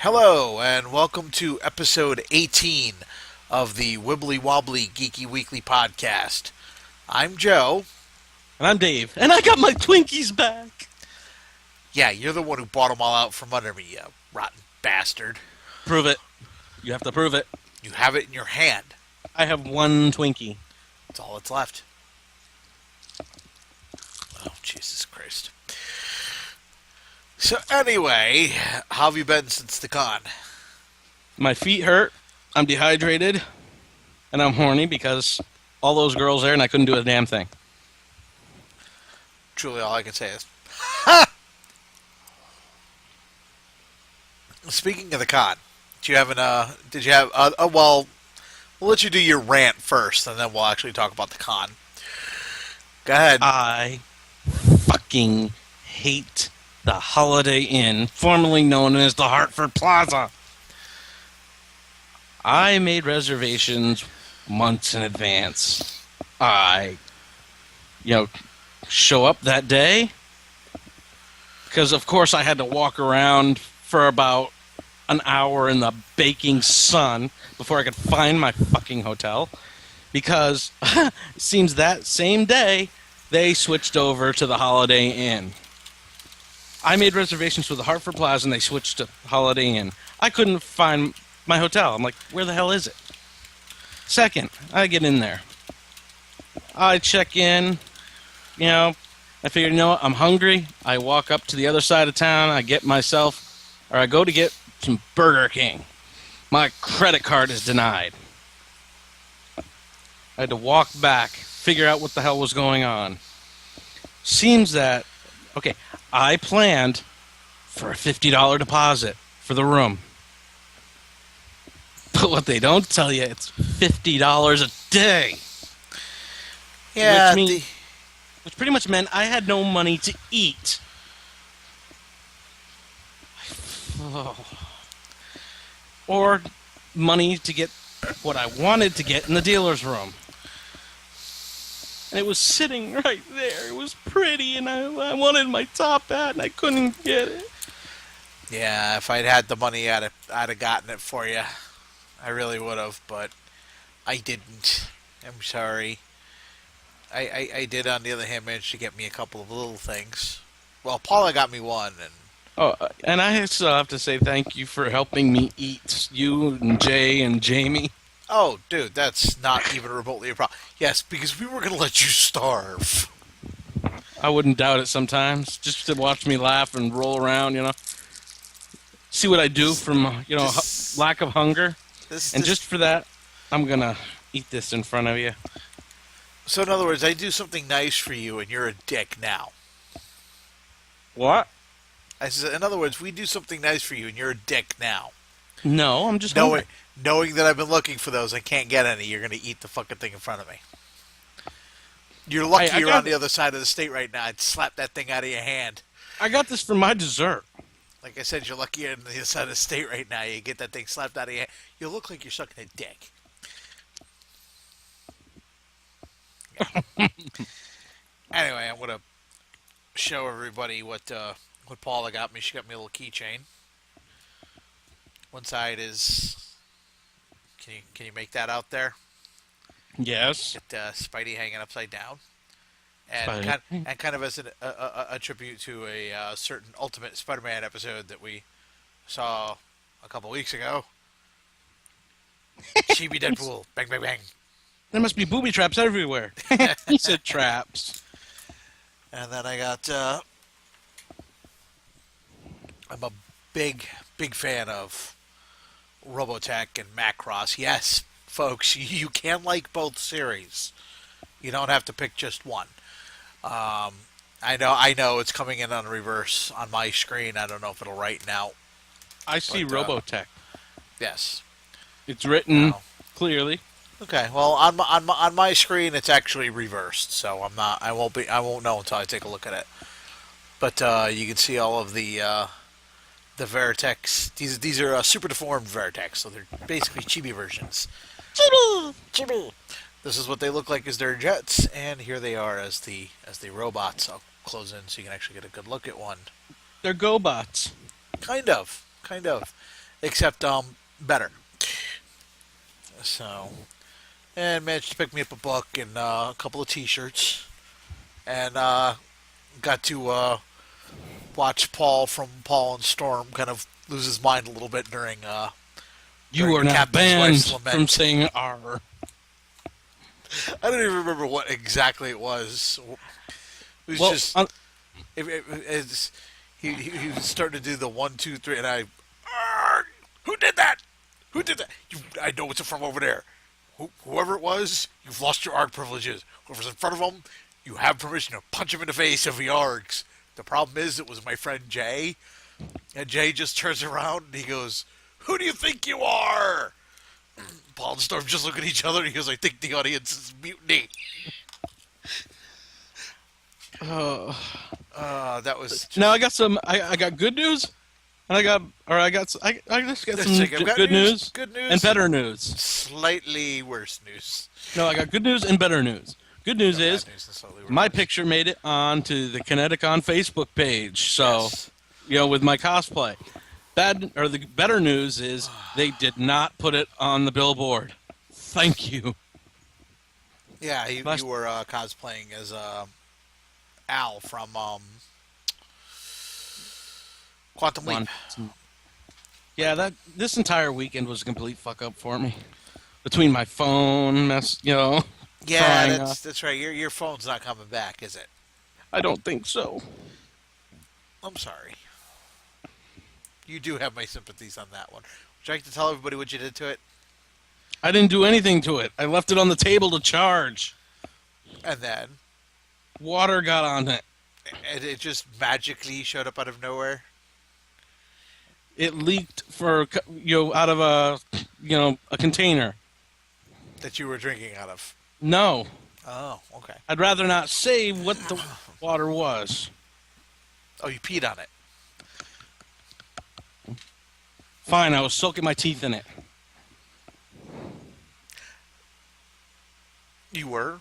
Hello, and welcome to episode 18 of the Wibbly-Wobbly-Geeky-Weekly podcast. I'm Joe. And I'm Dave. And I got my Twinkies back. Yeah, you're the one who bought them all out from under me, you rotten bastard. Prove it. You have to prove it. You have it in your hand. I have one Twinkie. That's all that's left. Oh, Jesus Christ. So anyway, how have you been since the con? My feet hurt. I'm dehydrated. And I'm horny because all those girls there and I couldn't do a damn thing. Truly all I can say is, ha! Speaking of the con, well, we'll let you do your rant first, and then we'll actually talk about the con. Go ahead. I fucking hate the Holiday Inn, formerly known as the Hartford Plaza. I made reservations months in advance. I, show up that day, because of course I had to walk around for about an hour in the baking sun before I could find my fucking hotel, because it seems that same day they switched over to the Holiday Inn. I made reservations for the Hartford Plaza and they switched to Holiday Inn. I couldn't find my hotel. I'm like, where the hell is it? Second, I get in there. I check in, I figure, I'm hungry. I walk up to the other side of town. I go to get some Burger King. My credit card is denied. I had to walk back, figure out what the hell was going on. Seems that, I planned for a $50 deposit for the room. But what they don't tell you, it's $50 a day. Yeah, which pretty much meant I had no money to eat. Or money to get what I wanted to get in the dealer's room. And it was sitting right there. It was pretty, and I wanted my top hat, and I couldn't get it. Yeah, if I'd had the money, I'd have gotten it for you. I really would have, but I didn't. I'm sorry. I did, on the other hand, manage to get me a couple of little things. Well, Paula got me one, and and I still have to say thank you for helping me eat. You and Jay and Jamie. oh, dude, that's not even remotely a problem. Yes, because we were going to let you starve. I wouldn't doubt it sometimes. Just to watch me laugh and roll around, See what I do from, lack of hunger. Just for that, I'm going to eat this in front of you. So, in other words, I do something nice for you, and you're a dick now. What? I said, in other words, we do something nice for you, and you're a dick now. No, I'm just hungry. Knowing that I've been looking for those and can't get any, you're going to eat the fucking thing in front of me. You're lucky you're on the other side of the state right now. I'd slap that thing out of your hand. I got this for my dessert. Like I said, you're lucky you're on the other side of the state right now. You get that thing slapped out of your hand. You look like you're sucking a dick. Yeah. Anyway, I'm going to show everybody what Paula got me. She got me a little keychain. One side is... Can you make that out there? Yes. Get Spidey hanging upside down, and kind of as a tribute to a certain Ultimate Spider-Man episode that we saw a couple weeks ago. Chibi Deadpool, bang bang bang. There must be booby traps everywhere. He said traps. And then I got. I'm a big fan of Robotech and Macross. Yes, folks, you can like both series. You don't have to pick just one. I know it's coming in on reverse on my screen. I don't know if it'll write now. I see Robotech. Yes, it's written clearly. Okay, well on my screen it's actually reversed, so I won't know until I take a look at it. But you can see all of the Veritex. These are super deformed Veritex, so they're basically chibi versions. Chibi. This is what they look like as their jets, and here they are as the robots. I'll close in so you can actually get a good look at one. They're GoBots. Kind of. except better. So, and managed to pick me up a book and a couple of T-shirts, and got to watch Paul from Paul and Storm kind of lose his mind a little bit You are the not Captain's banned Wife's Lament. from saying R. I don't even remember what exactly it was. It was Well, just it's, he was starting to do the 1, 2, 3, and "Arrgh! Who did that? Who did that? I know it's from over there. Whoever it was, you've lost your ARG privileges. Whoever's in front of him, you have permission to punch him in the face if he args. The problem is, it was my friend Jay, and Jay just turns around and he goes, "Who do you think you are?" Paul and Storm just look at each other and he goes, "I think the audience is mutiny." That was. Now I got some. I got good news, and I just got some good news, good news, and better news. Slightly worse news. No, I got good news and better news. Good news No, is bad news and slightly my worse. picture made it onto the Connecticon Facebook page. So, Yes. with my cosplay. The better news is they did not put it on the billboard. Thank you. Yeah, you were cosplaying as Al from Quantum Leap. Yeah, this entire weekend was a complete fuck up for me. Between my phone Yeah, frying that's right. Your phone's not coming back, is it? I don't think so. I'm sorry. You do have my sympathies on that one. Would you like to tell everybody what you did to it? I didn't do anything to it. I left it on the table to charge. And then Water got on it. and it just magically showed up out of nowhere. It leaked out of a container. That you were drinking out of. No, Oh, okay. I'd rather not say what the water was. Oh, you peed on it. Fine, I was soaking my teeth in it. You were?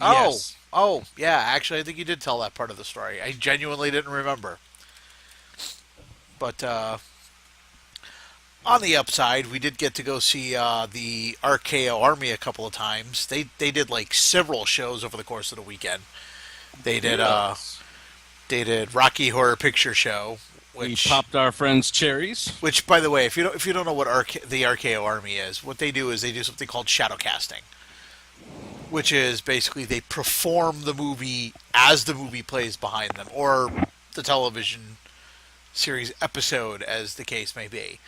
Yes. Oh, yeah. Actually, I think you did tell that part of the story. I genuinely didn't remember. But on the upside, we did get to go see the RKO Army a couple of times. They did like several shows over the course of the weekend. They did Rocky Horror Picture Show, We which popped our friends' cherries. which by the way, if you don't know what the RKO Army is, what they do is they do something called shadow casting, which is basically they perform the movie as the movie plays behind them, or the television series episode, as the case may be.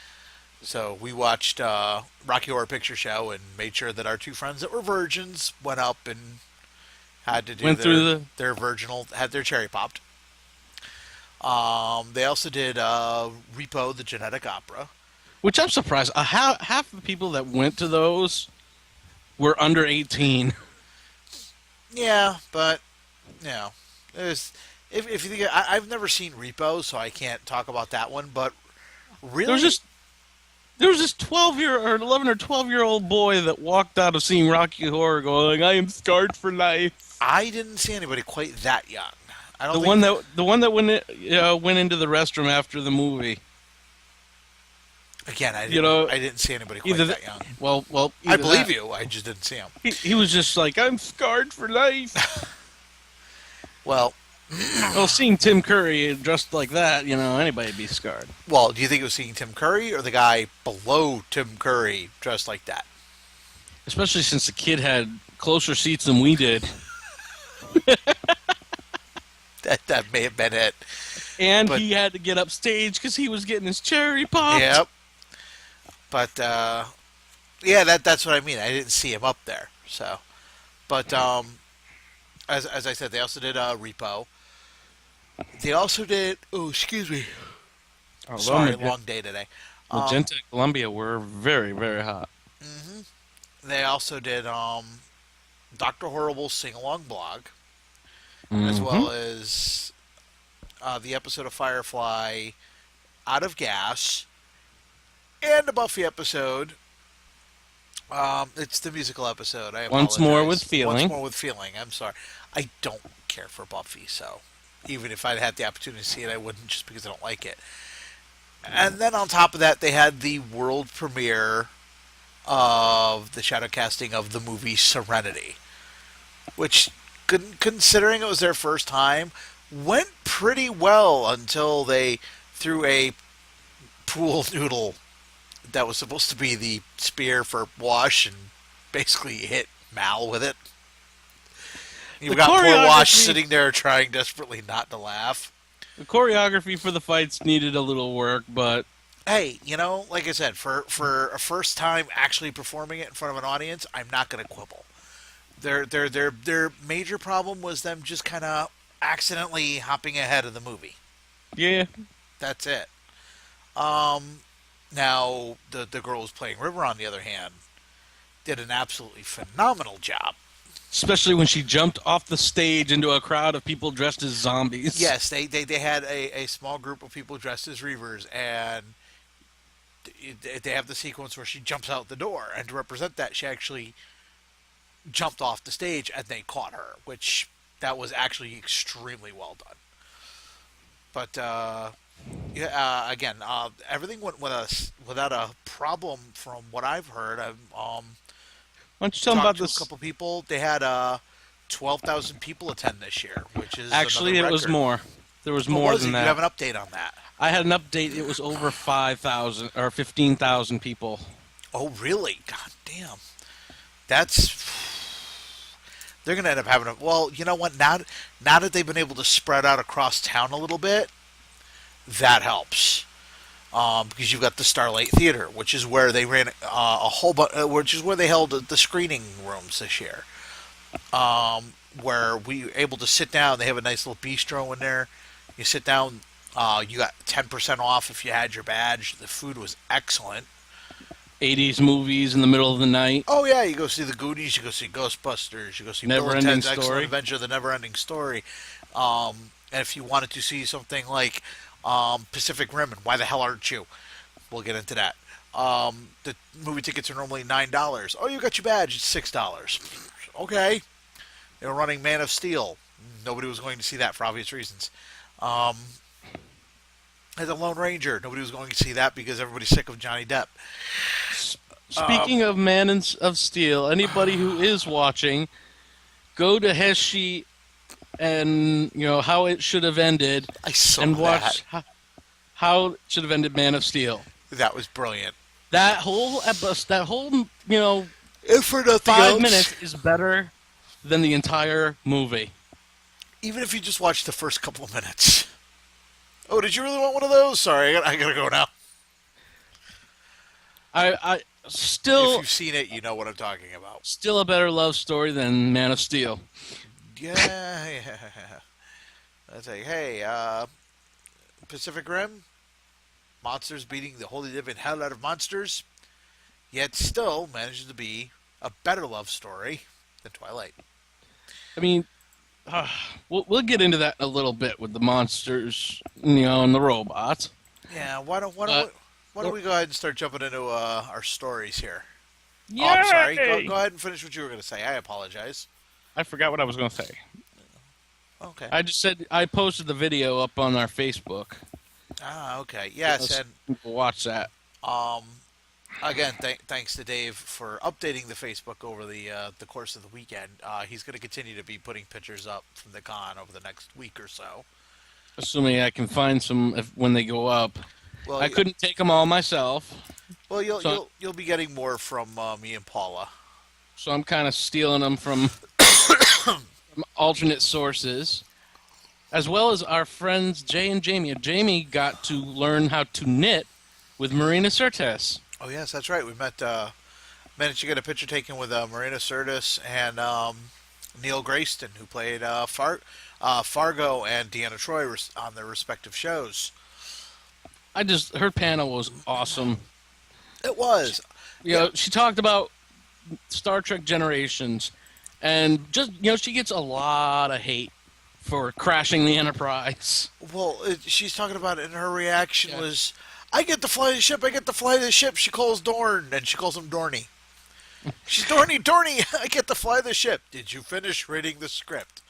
So we watched Rocky Horror Picture Show and made sure that our two friends that were virgins went up and had to do their virginal, had their cherry popped. They also did Repo, the Genetic Opera. Which I'm surprised. Half the people that went to those were under 18. Yeah, but there's if you think I've never seen Repo, so I can't talk about that one. But really, There was this 12-year or 11 or 12-year-old boy that walked out of seeing Rocky Horror going, "I am scarred for life." I didn't see anybody quite that young. I don't The one that went into the restroom after the movie. Again, I didn't see anybody quite Either that young. Well, I believe you. I just didn't see him. He was just like, "I'm scarred for life." Well, Well, seeing Tim Curry dressed like that, anybody'd be scarred. do you think it was seeing Tim Curry or the guy below Tim Curry dressed like that? Especially since the kid had closer seats than we did. That may have been it. And But- he had to get upstage because he was getting his cherry popped. Yep. But that's what I mean. I didn't see him up there. So, but as I said, they also did Repo. They also did. Oh, excuse me. Oh, Sorry, well, long day today. Magenta and Columbia were very, very hot. They also did Dr. Horrible's sing along blog, as well as the episode of Firefly, Out of Gas, and a Buffy episode. It's the musical episode. I Once More apologize. with Feeling. Once More with Feeling. I'm sorry. I don't care for Buffy, so even if I'd had the opportunity to see it, I wouldn't, just because I don't like it. And then on top of that, they had the world premiere of the shadow casting of the movie Serenity, which, considering it was their first time, went pretty well until they threw a pool noodle that was supposed to be the spear for Wash and basically hit Mal with it. You've The got poor Wash choreography, sitting there trying desperately not to laugh. the choreography for the fights needed a little work, but Hey, like I said, for a first time actually performing it in front of an audience, I'm not going to quibble. Their major problem was them just kind of accidentally hopping ahead of the movie. yeah. That's it. Um, Now the girl who's playing River, on the other hand, did an absolutely phenomenal job. Especially when she jumped off the stage into a crowd of people dressed as zombies. Yes, they had a small group of people dressed as Reavers, and they have the sequence where she jumps out the door, and to represent that, she actually jumped off the stage, and they caught her, which that was actually extremely well done. But yeah, again, everything went without a problem from what I've heard. I've Why don't you tell them talked about to a this? couple people. They had 12,000 people attend this year, which is Actually, another it was record. more. There was What more was it? than You have that. an update on that? I had an update. It was over 5,000 or 15,000 people. Oh, really? God damn. That's they're going to end up having a. Well, you know what? Now that they've been able to spread out across town a little bit, that helps. Because you've got the Starlight Theater, which is where they ran which is where they held the screening rooms this year. Where we were able to sit down. They have a nice little bistro in there. You sit down. You got 10% off if you had your badge. The food was excellent. 80s movies in the middle of the night. Oh yeah, you go see the Goonies, you go see Ghostbusters, you go see Bill and Never-ending Ted's Excellent Story. Adventure: The Never-Ending Story. And if you wanted to see something like Pacific Rim, and Why the Hell Aren't You? We'll get into that. The movie tickets are normally $9. Oh, you got your badge; it's $6. Okay. They were running Man of Steel. Nobody was going to see that for obvious reasons. Um, as a Lone Ranger, nobody was going to see that because everybody's sick of Johnny Depp. Speaking of of Steel, anybody who is watching, go to Heshi and how it should have ended, I saw and that. watch how it should have ended Man of Steel. That was brilliant. That whole episode, that whole If for nothing 5 minutes is better than the entire movie. even if you just watch the first couple of minutes. Oh, did you really want one of those? Sorry, I gotta go now. I If still you've seen it, you know what I'm talking about. still a better love story than Man of Steel. Yeah, yeah. That's like, hey, Pacific Rim, monsters beating the holy living hell out of monsters, yet still manages to be a better love story than Twilight. I mean, we'll get into that in a little bit with the monsters, and the robots. Yeah, why don't we go ahead and start jumping into our stories here? Oh, Yeah. I'm sorry. Go ahead and finish what you were going to say. I apologize. I forgot what I was going to say. Okay. I just said I posted the video up on our Facebook. Okay. Yes, Let's and watch that. um, again, thanks to Dave for updating the Facebook over the course of the weekend. He's going to continue to be putting pictures up from the con over the next week or so. Assuming I can find some when they go up. Well, I couldn't take them all myself, Well, you'll so- you'll be getting more from me and Paula. so I'm kind of stealing them from alternate sources, as well as our friends Jay and Jamie. Jamie got to learn how to knit with Marina Sirtis. Oh yes, that's right. We managed to get a picture taken with Marina Sirtis and Neil Grayston, who played Fargo and Deanna Troy on their respective shows. Her panel was awesome. It was. She talked about Star Trek Generations, and just she gets a lot of hate for crashing the Enterprise. Well, she's talking about it, and her reaction Yeah. was, "I get to fly the ship. I get to fly the ship." She calls Dorn, and she calls him Dorny. She's Dorny. I get to fly the ship. Did you finish reading the script?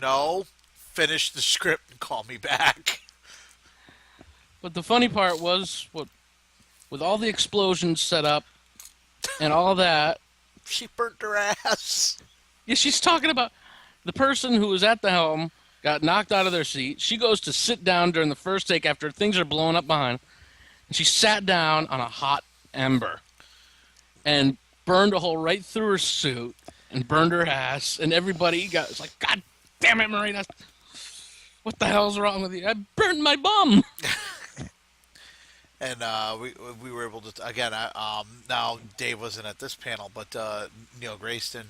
No. Finish the script and call me back. But the funny part was, with all the explosions set up and all that, She burnt her ass. yeah, she's talking about the person who was at the helm got knocked out of their seat. She goes to sit down during the first take after things are blowing up behind, and she sat down on a hot ember and burned a hole right through her suit and burned her ass. And everybody was like, "God damn it, Marina! What the hell's wrong with you? I burned my bum." And we were able to again. Now Dave wasn't at this panel, but Neil Grayston.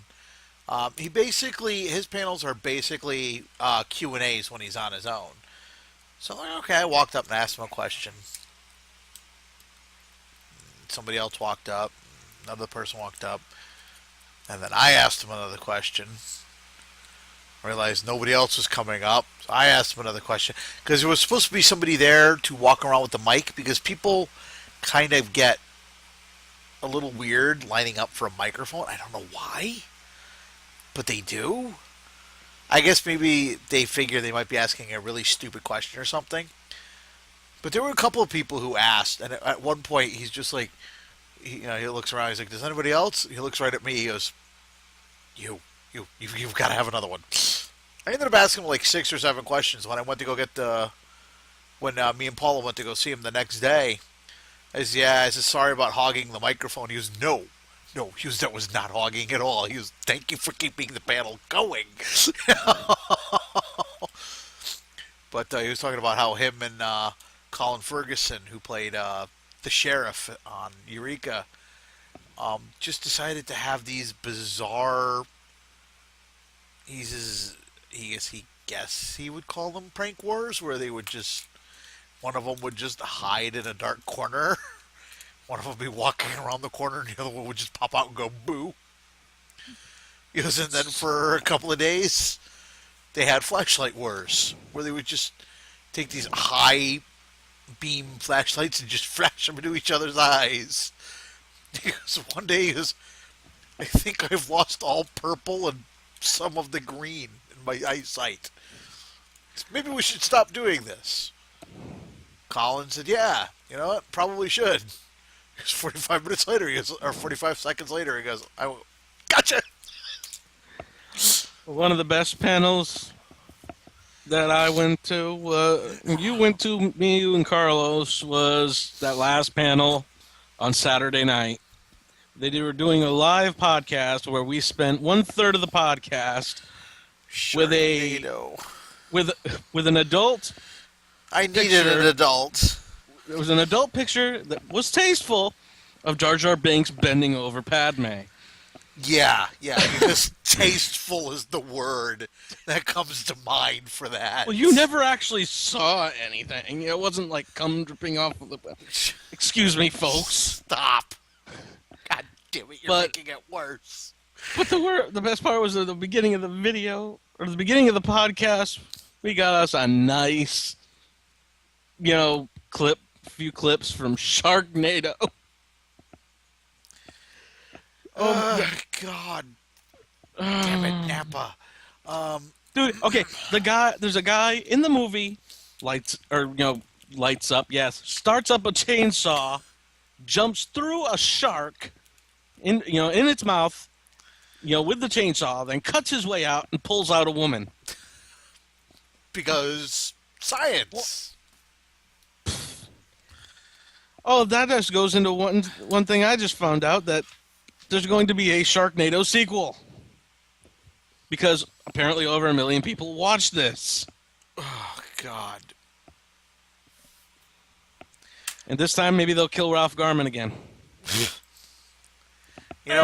He basically his panels are basically Q&As when he's on his own. So like, okay, I walked up and asked him a question. Somebody else walked up. Another person walked up, and then I asked him another question. Realized nobody else was coming up. So I asked him another question because there was supposed to be somebody there to walk around with the mic because people kind of get a little weird lining up for a microphone. I don't know why, but they do. I guess maybe they figure they might be asking a really stupid question or something. But there were a couple of people who asked, and at one point he's just like, he looks around. He's like, "Does anybody else?" He looks right at me. He goes, You've got to have another one." I ended up asking him like 6 or 7 questions when I went to go get when me and Paula went to go see him the next day. I said, "Sorry about hogging the microphone." He goes, No. That was not hogging at all. He goes, "Thank you for keeping the panel going." But he was talking about how him and Colin Ferguson, who played the sheriff on Eureka, just decided to have these bizarre. He guess he would call them prank wars, where they would just one of them would just hide in a dark corner, one of them would be walking around the corner, and the other one would just pop out and go boo. And then for a couple of days, they had flashlight wars, where they would just take these high beam flashlights and just flash them into each other's eyes. Because one day he goes, "I think I've lost all purple and some of the green in my eyesight. Maybe we should stop doing this." Colin said, "Yeah, you know what? Probably should." 45 minutes later, or 45 seconds later, he goes, "Gotcha." One of the best panels that I went to, you went to, me, you, and Carlos, was that last panel on Saturday night. They were doing a live podcast where we spent 1/3 of the podcast with with an adult. I needed an adult. It was an adult picture that was tasteful of Jar Jar Binks bending over Padme. Yeah, because tasteful is the word that comes to mind for that. Well, you never actually saw anything. It wasn't like cum dripping off of the... Excuse me, folks. Stop. God damn it, you're making it worse. But the best part was at the beginning of the video, or the beginning of the podcast, we got us a nice, few clips from Sharknado. Oh, God. Damn it, Napa. Dude, okay, there's a guy in the movie, lights up, yes, starts up a chainsaw, jumps through a shark in its mouth, with the chainsaw, then cuts his way out and pulls out a woman. Because science. Oh, that just goes into one thing I just found out, that there's going to be a Sharknado sequel. Because apparently over 1 million people watched this. Oh, God. And this time maybe they'll kill Ralph Garman again. You know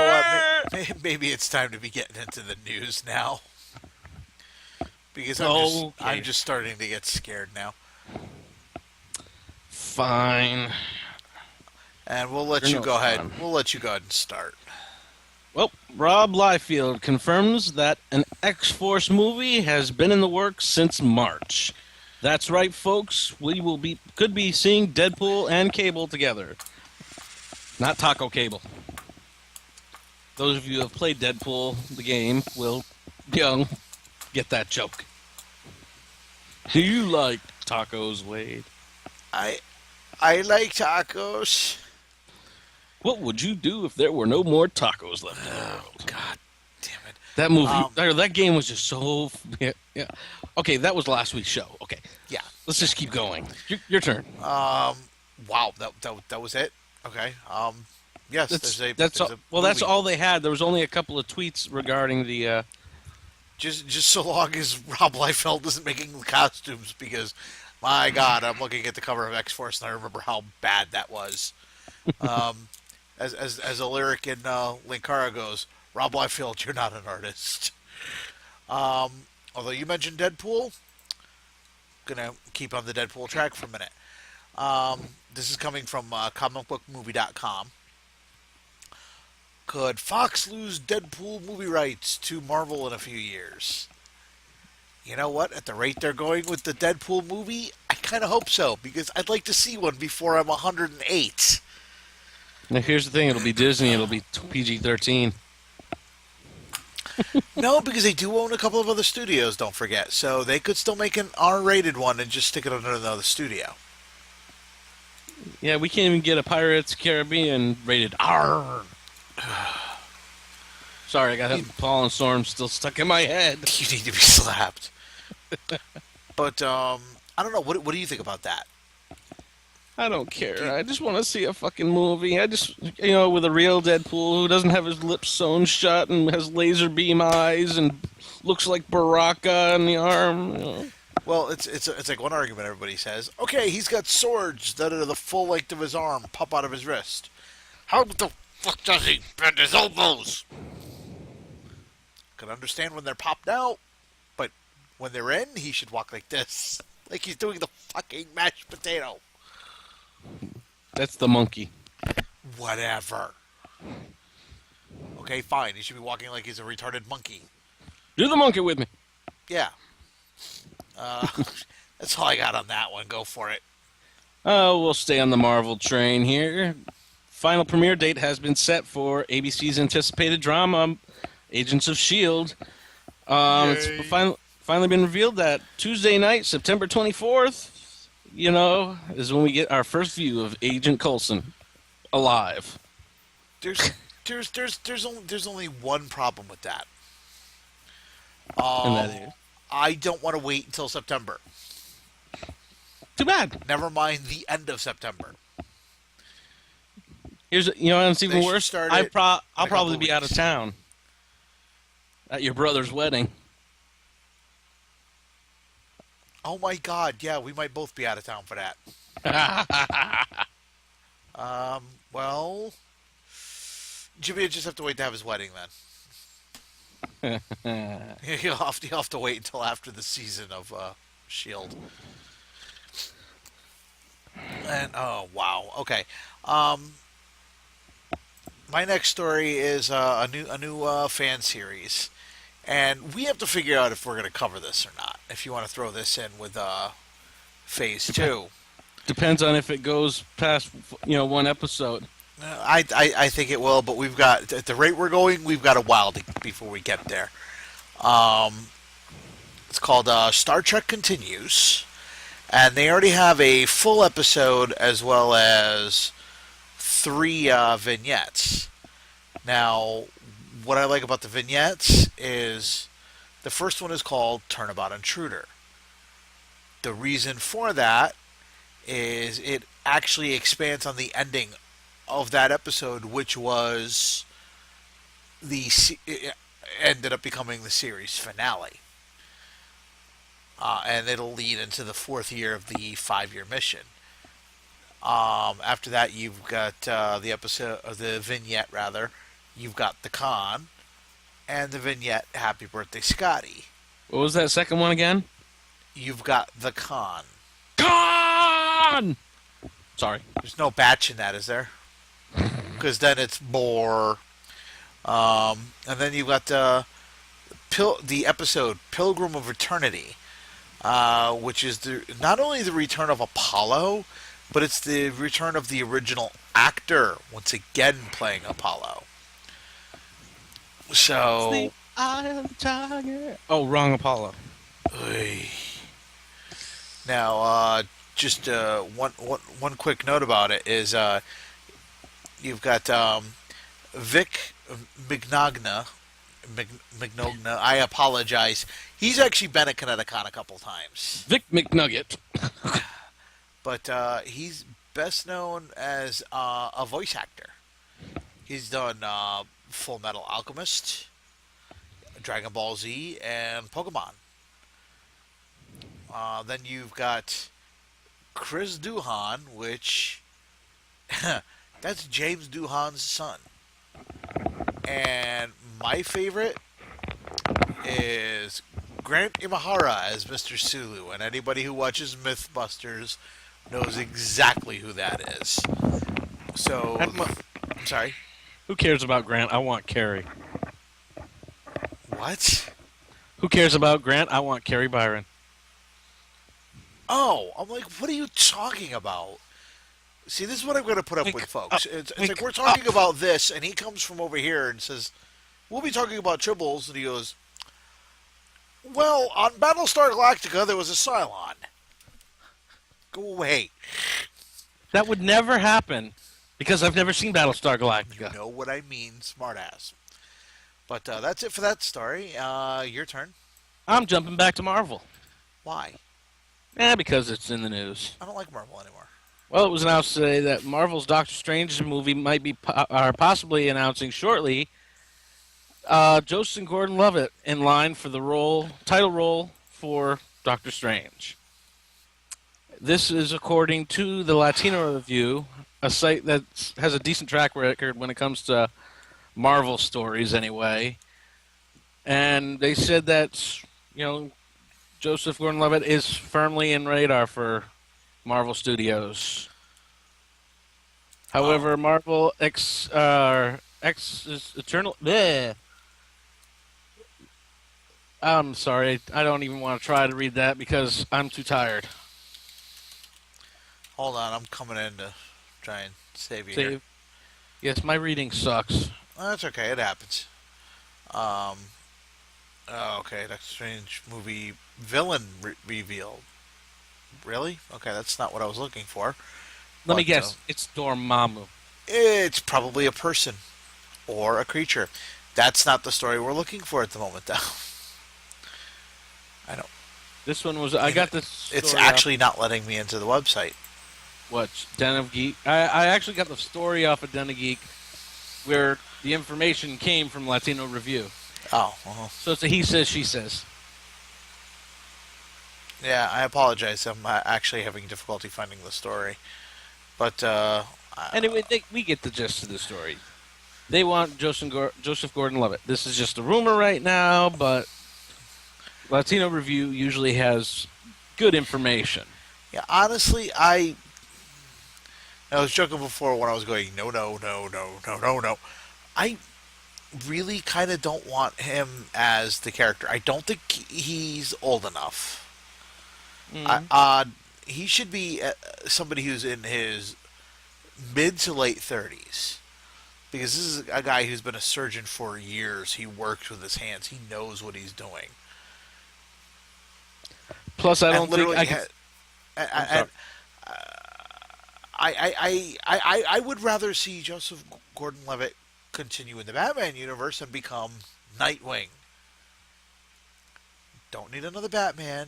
what? Maybe it's time to be getting into the news now. Because I'm just starting to get scared now. Fine. And we'll let you go ahead. We'll let you go ahead and start. Well, Rob Liefeld confirms that an X-Force movie has been in the works since March. That's right, folks. We could be seeing Deadpool and Cable together. Not Taco Cable. Those of you who have played Deadpool, the game, will get that joke. Do you like tacos, Wade? I like tacos. What would you do if there were no more tacos left in the Oh world? God, damn it. That movie, Um, or that game was just so. Yeah, yeah. Okay, that was last week's show. Okay, yeah, let's yeah. just keep going. Your turn. Wow, that was it. Okay. Yes, That's there's all, a well, that's movie. all they had. There was only a couple of tweets regarding the. Just so long as Rob Liefeld isn't making the costumes, because my God, I'm looking at the cover of X Force and I remember how bad that was. Um, as a lyric in Linkara goes, Rob Liefeld, you're not an artist. Although you mentioned Deadpool, gonna keep on the Deadpool track for a minute. This is coming from comicbookmovie.com. Could Fox lose Deadpool movie rights to Marvel in a few years? You know what? At the rate they're going with the Deadpool movie, I kind of hope so, because I'd like to see one before I'm 108. Now, here's the thing: it'll be Disney. It'll be PG-13. No, because they do own a couple of other studios, don't forget. So they could still make an R-rated one and just stick it under another studio. Yeah, we can't even get a Pirates Caribbean rated R. Sorry, I got that Fallen Storm still stuck in my head. You need to be slapped. But I don't know. What do you think about that? I don't care. I just want to see a fucking movie. I just, with a real Deadpool who doesn't have his lips sewn shut and has laser beam eyes and looks like Baraka on the arm. Well, it's like one argument everybody says. Okay, he's got swords that are the full length of his arm, pop out of his wrist. How the fuck does he bend his elbows? Can understand when they're popped out, but when they're in, he should walk like this, like he's doing the fucking mashed potato. That's the monkey. Whatever. Okay, fine. He should be walking like he's a retarded monkey. Do the monkey with me. Yeah. Uh, that's all I got on that one. Go for it. We'll stay on the Marvel train here. Final premiere date has been set for ABC's anticipated drama, Agents of S.H.I.E.L.D. It's finally been revealed that Tuesday night, September 24th, is when we get our first view of Agent Coulson alive. There's only one problem with that. And that is I don't want to wait until September. too bad. Never mind the end of September. Here's it's even They should worse. start I'll it in a couple probably of be out of weeks. town at your brother's wedding. Oh my God! Yeah, we might both be out of town for that. Well, Jimmy will just have to wait to have his wedding then. You'll have to wait until after the season of Shield. And oh wow, okay. Um, my next story is a new fan series, and we have to figure out if we're going to cover this or not. If you want to throw this in with Phase Two, Depends on if it goes past one episode. I think it will, but we've got at the rate we're going, we've got a while before we get there. It's called Star Trek Continues, and they already have a full episode as well as three vignettes. Now, what I like about the vignettes is the first one is called Turnabout Intruder. The reason for that is it actually expands on the ending of that episode, which was it ended up becoming the series finale. And it'll lead into the fourth year of the 5-year mission. After that, you've got the episode of the vignette, rather. You've got the con, and the vignette "Happy Birthday, Scotty." What was that second one again? You've got the con. Con! Sorry. There's no batch in that, is there? Because then it's more. And then you've got the episode "Pilgrim of Eternity," which is not only the return of Apollo, but it's the return of the original actor once again playing Apollo. So, The Eye of the Tiger. Oh, wrong Apollo. oy. Now just one quick note about it is you've got Vic Mignogna. Mignogna. I apologize. He's actually been at Connecticon a couple times, Vic McNugget. but he's best known as a voice actor. He's done Full Metal Alchemist, Dragon Ball Z, and Pokemon. Then you've got Chris Duhan, which that's James Duhan's son. And my favorite is Grant Imahara as Mr. Sulu, and anybody who watches MythBusters knows exactly who that is. So, I'm sorry. Who cares about Grant? I want Carrie. What? Who cares about Grant? I want Carrie Byron. Oh, I'm like, what are you talking about? See, this is what I'm going to put up with, folks. It's like we're talking about this, and he comes from over here and says, we'll be talking about tribbles, and he goes, well, on Battlestar Galactica, there was a Cylon. Go away. That would never happen because I've never seen Battlestar You Galactica. know what I mean, smartass. But that's it for that story. Your turn. I'm jumping back to Marvel. Why? Because it's in the news. I don't like Marvel anymore. Well, it was announced today that Marvel's Doctor Strange movie might be possibly announcing shortly Joseph Gordon-Levitt in line for the title role for Doctor Strange. This is according to the Latino Review, a site that has a decent track record when it comes to Marvel stories anyway. And they said that, Joseph Gordon-Levitt is firmly in radar for Marvel Studios. However, Marvel X is Eternal. Bleh. I'm sorry, I don't even want to try to read that because I'm too tired. Hold on, I'm coming in to try and save you here. Yes, my reading sucks. Oh, that's okay, it happens. Okay, Doctor Strange movie villain revealed. Really? Okay, that's not what I was looking for. Let me guess, it's Dormammu. It's probably a person or a creature. That's not the story we're looking for at the moment, though. I don't. This one was. I got this. It's actually not letting me into the website. What? Den of Geek? I actually got the story off of Den of Geek where the information came from Latino Review. Oh. So it's a he says, she says. Yeah, I apologize. I'm actually having difficulty finding the story. But, anyway, we get the gist of the story. They want Joseph Gordon-Levitt. This is just a rumor right now, but Latino Review usually has good information. Yeah, honestly, I was joking before when I was going, no. I really kind of don't want him as the character. I don't think he's old enough. He should be somebody who's in his mid to late 30s. Because this is a guy who's been a surgeon for years. He works with his hands. He knows what he's doing. Plus, I don't think I would rather see Joseph Gordon-Levitt continue in the Batman universe and become Nightwing. Don't need another Batman.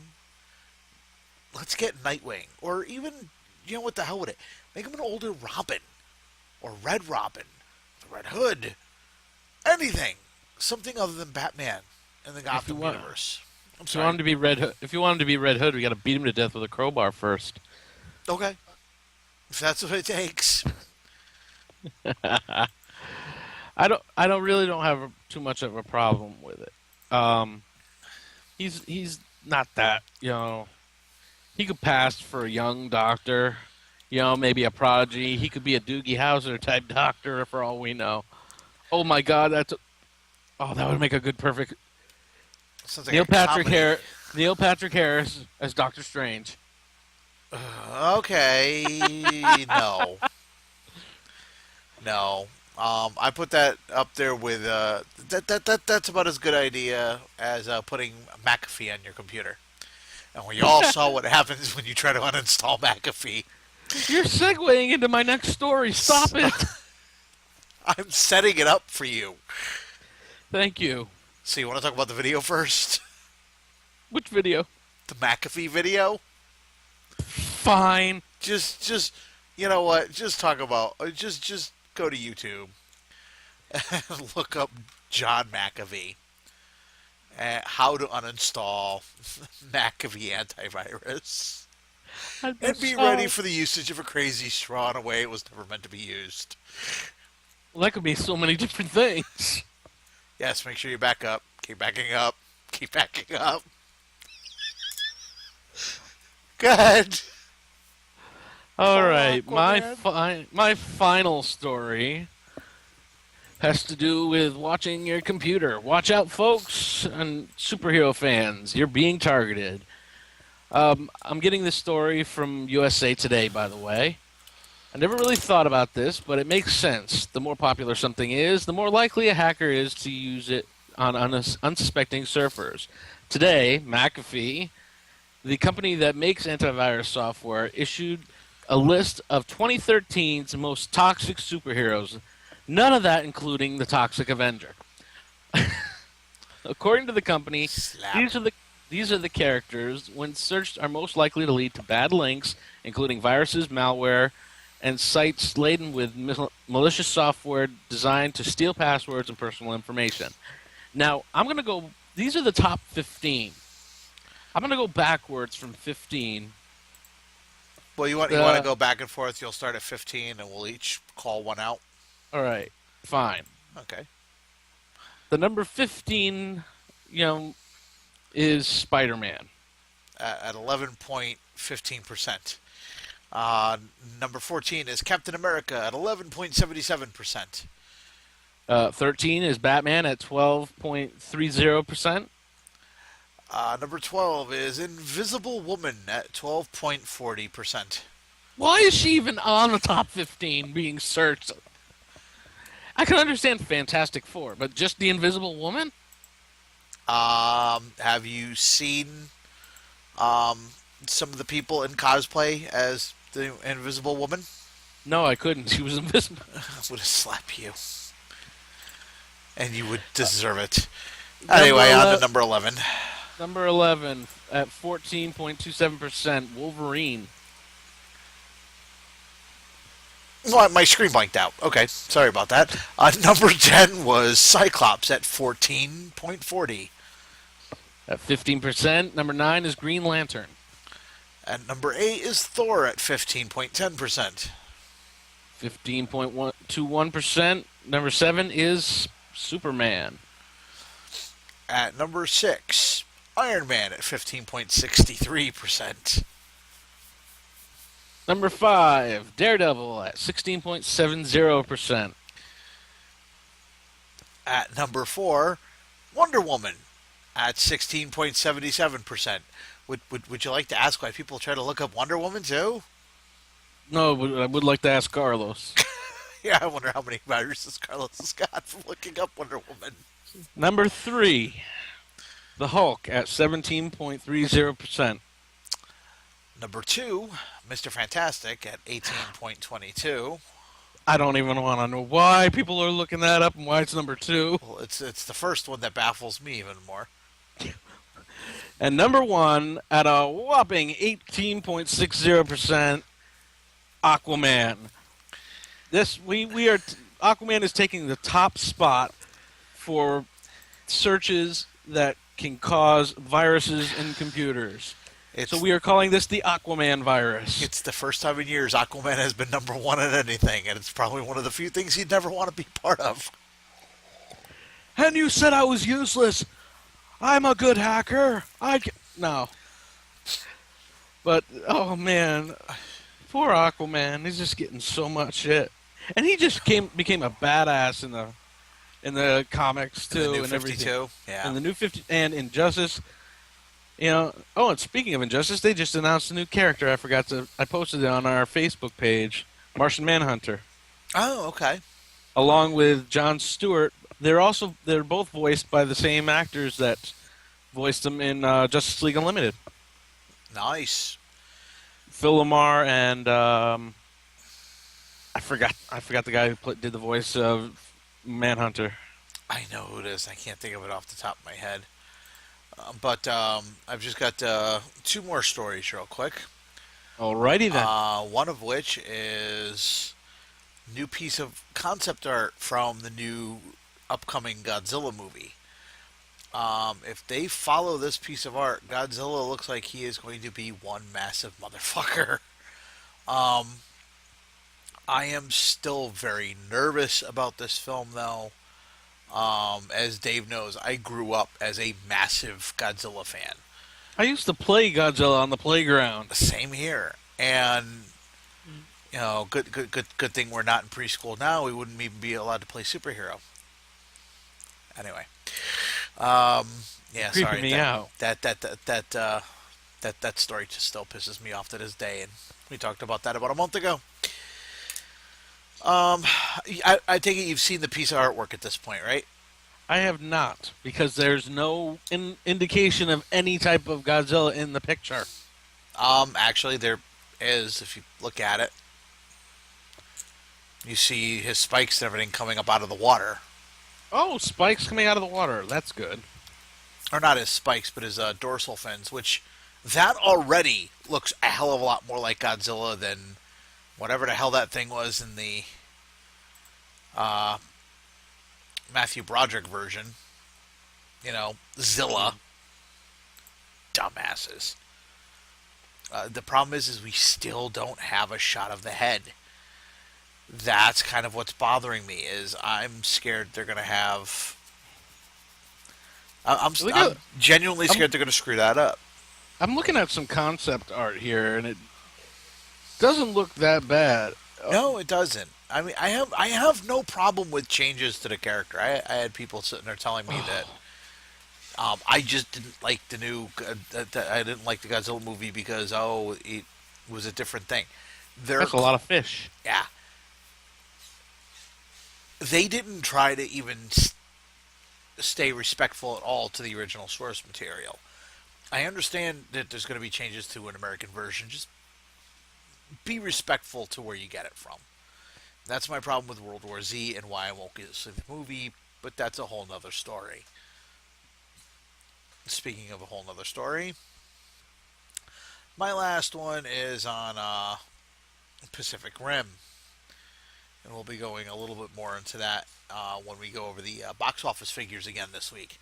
Let's get Nightwing. Or even, what the hell with it? Make him an older Robin. Or Red Robin. The Red Hood. Anything. Something other than Batman in the Gotham universe. If you want him to be Red Hood, we got to beat him to death with a crowbar first. Okay. If that's what it takes. I don't have too much of a problem with it. He's not that, he could pass for a young doctor, maybe a prodigy. He could be a Doogie Howser type doctor for all we know. Oh my God, that would make a good perfect. Like Neil Patrick Harris as Doctor Strange. Okay, no. I put that up there with that's about as good idea as putting McAfee on your computer. And we all saw what happens when you try to uninstall McAfee. You're segueing into my next story. Stop it. I'm setting it up for you. Thank you. So you want to talk about the video first? Which video? The McAfee video? Fine. Just, you know what? Just talk about, just go to YouTube and look up John McAfee. How to uninstall McAfee antivirus. And be ready for the usage of a crazy straw in a way it was never meant to be used. Well, that could be so many different things. Yes, make sure you back up. Keep backing up. Keep backing up. Go ahead. All right, my final story has to do with watching your computer. Watch out, folks, and superhero fans. You're being targeted. I'm getting this story from USA Today, by the way. I never really thought about this, but it makes sense. The more popular something is, the more likely a hacker is to use it on unsuspecting surfers. Today, McAfee, the company that makes antivirus software, issued a list of 2013's most toxic superheroes, none of that including the Toxic Avenger. According to the company, these are the characters, when searched, are most likely to lead to bad links, including viruses, malware, and sites laden with malicious software designed to steal passwords and personal information. Now, I'm going to go... These are the top 15. I'm going to go backwards from 15. Well, you want to go back and forth? You'll start at 15, and we'll each call one out. All right. Fine. Okay. The number 15, is Spider-Man. At 11.15%. Number 14 is Captain America at 11.77%. 13 is Batman at 12.30%. Number 12 is Invisible Woman at 12.40%. Why is she even on the top 15 being searched? I can understand Fantastic Four, but just the Invisible Woman? Have you seen some of the people in cosplay as the Invisible Woman? No, I couldn't. She was invisible. I would have slapped you. And you would deserve it. Anyway, on to number 11. Number 11 at 14.27%, Wolverine. Well, my screen blanked out. Okay, sorry about that. Number 10 was Cyclops at 14.40. At 15%. Number 9 is Green Lantern. And number 8 is Thor at 15.10%. 15.21%. Number 7 is Superman. At number 6, Iron Man at 15.63%. Number 5, Daredevil at 16.70%. At number 4, Wonder Woman at 16.77%. Would you like to ask why people try to look up Wonder Woman too? No, but I would like to ask Carlos. Yeah, I wonder how many viruses Carlos has got from looking up Wonder Woman. Number 3, the Hulk at 17.30%. Number 2, Mr. Fantastic at 18.22. I don't even want to know why people are looking that up and why it's number 2. Well, it's the first one that baffles me even more. And number 1 at a whopping 18.60%, Aquaman. Aquaman is taking the top spot for searches that can cause viruses in computers. So we are calling this the Aquaman virus. It's the first time in years Aquaman has been number 1 at anything, and it's probably one of the few things he'd never want to be part of. And you said I was useless. I'm a good hacker. No. But, oh man, poor Aquaman. He's just getting so much shit. And he just became a badass in the comics too, the new and 52, everything. yeah. And the new 50 and Injustice. And speaking of Injustice, they just announced a new character. I posted it on our Facebook page, Martian Manhunter. Oh, okay. Along with Jon Stewart. They're both voiced by the same actors that voiced them in Justice League Unlimited. Nice. Phil Lamar and I forgot the guy who did the voice of Manhunter. I know who it is. I can't think of it off the top of my head. But I've just got two more stories real quick. Alrighty then. One of which is new piece of concept art from the new upcoming Godzilla movie. If they follow this piece of art, Godzilla looks like he is going to be one massive motherfucker. Um, I am still very nervous about this film, though. As Dave knows, I grew up as a massive Godzilla fan. I used to play Godzilla on the playground. Same here, and good thing we're not in preschool now. We wouldn't even be allowed to play superhero. Anyway, yeah, Creeping sorry. me out. That story just still pisses me off to this day, and we talked about that about a month ago. I take it you've seen the piece of artwork at this point, right? I have not, because there's no indication of any type of Godzilla in the picture. Actually, there is. If you look at it, you see his spikes and everything coming up out of the water. Oh, spikes coming out of the water. That's good. Or not his spikes, but his dorsal fins, which that already looks a hell of a lot more like Godzilla than whatever the hell that thing was in the uh, Matthew Broderick version. Zilla. Dumbasses. The problem is we still don't have a shot of the head. That's kind of what's bothering me. Is I'm scared they're gonna have. I'm genuinely scared they're gonna screw that up. I'm looking at some concept art here, and it doesn't look that bad. No, it doesn't. I mean, I have no problem with changes to the character. I had people sitting there telling me that I just didn't like the new. I didn't like the Godzilla movie because it was a different thing. That's a lot of fish. Yeah, they didn't try to even stay respectful at all to the original source material. I understand that there's going to be changes to an American version. Just be respectful to where you get it from. That's my problem with World War Z and why I won't get to see the movie, but that's a whole nother story. Speaking of a whole nother story, my last one is on Pacific Rim, and we'll be going a little bit more into that when we go over the box office figures again this week.